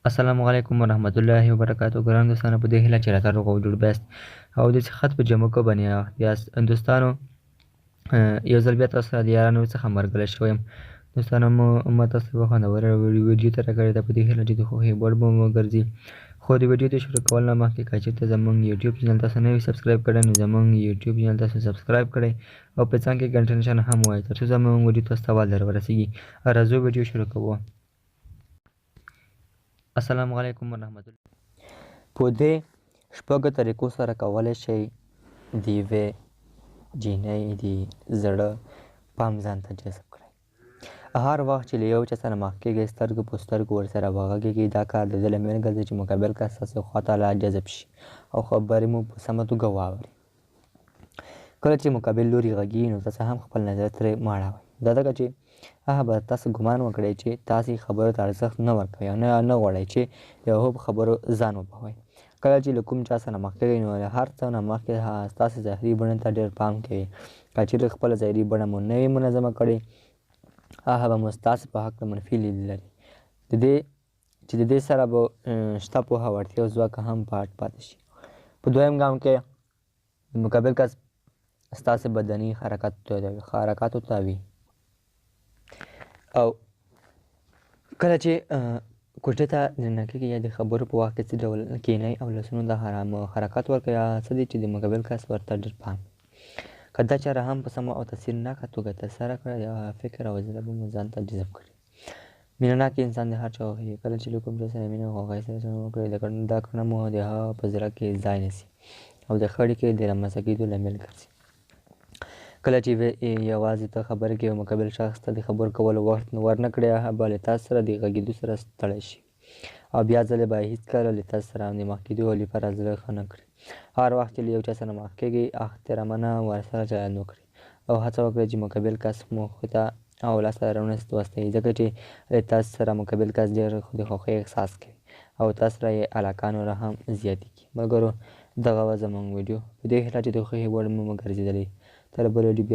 السلام علیکم ورحمت الله وبرکاتو. ګران دوستانو په دې هیله چې راته روغ او جوړ بیاست او داسې خط په جمع کو باندې یاست. دوستانو یو ځل بیا تاسو سره د یارانو څخه ملګری شوی یم. دوستانو ما تاسو ته یوه خوندوره ویډیو تیاره کړې ده په دې هیله چې د خوښۍ وړ به مو وګرځي. خو د ویډیو د شروع کولو نه مخکې که چېرته زموږ یوټیوب چینل تاسو نه وي سبسکرایب کړی نو زموږ یوټیوب چینل تاسو سبسکرایب کړئ او په څنګ کې ګنټه نښان هم ووایئ تر څو زموږ ویډیو تاسو ته اول در ورسیږي. راځو ویډیو شروع کوو. السلام علیکم ورحمت الله. په دې شپږو طریقو سره کولی شئ د یوې جینۍ د زړه پام ځان ته جذب کړئ. هر وخت چې له یو چا سره مخ کېږئ سترګو په سترګو ورسره وغږېږئ دا کار د دې لامل ګرځي چې مقابل کس ستاسې خواته لا جذب شي او خبرې مو په سمه توګه واوري. کله چې مقابل لوري غږېږي نو تاسو هم خپل نظر ترې مه اړوئ دا ځکه چې هغه به تاسو ګمان وکړئ چې تاسې خبرو ته ارزښت نه ورکوئ او نه غواړئ چې د هغو په خبرو ځان وپوهئ. کله چې له کوم چا سره مخ کېږئ نو له هر څه نه مخکې ستاسې ظاهري بڼې ته ډېر پام کوئ. که چېرې خپله ظاهري بڼه مو نه وي منظمه کړې هغه به مو ستاسې په هکله منفي لید لري چې د دې سره به شته پوهه وړتیا او ځواک هم پټ پاتې شي. په دویم ګام کې د مقابل کس ستاسې بدني حرکاتو ته وي او کله چې کوټې ته دننه کېږئ یا د خبرو په وخت کې څه ډول کښېنئ او لاسونو ته حرکات ورکوئ هغه څه دي چې د مقابل کس ورته ډېر پام وي. که دا چاره هم په سمه او تاثیرناکه توګه ترسره کړئ د فکر او زړه به مو ځان ته جذب کړي. مینه ناک انسان د هر چا خوښېږي. کله چې له کوم چا سره مینه او خواخوږۍ سره چلند وکړئ دا کړنه مو د هغه په زړه کې ځای نیسي او د ښه اړیکې د رامنځته کېدو لامل ګرځي. کله چې یوازې ته خبرې کوئ او مقابل شخص ته د خبرو کولو وخت ورنه کړئ هغه به له تاسو سره د غږېدو سره ستړی شي او بیا ځلې به هېڅکله له تاسو سره د مخ کېدو لپاره زړه ښه نه کړي. هر وخت چې له یو چا سره مخ کېږئ احترامانه ورسره چلند وکړئ او هڅه وکړئ چې مقابل کس مو ښه ته او لاسته راوړنې وستایي ځکه چې له تاسو سره مقابل کس ډېر د خوښۍ احساس کوي او تاسو سره یې علاقه نوره هم زیاتېږي. ملګرو دغه وه زموږ ویډیو په دې هیله چې د خوښۍ وړ مو وګرځېدلی. تر بل ویډیو بیا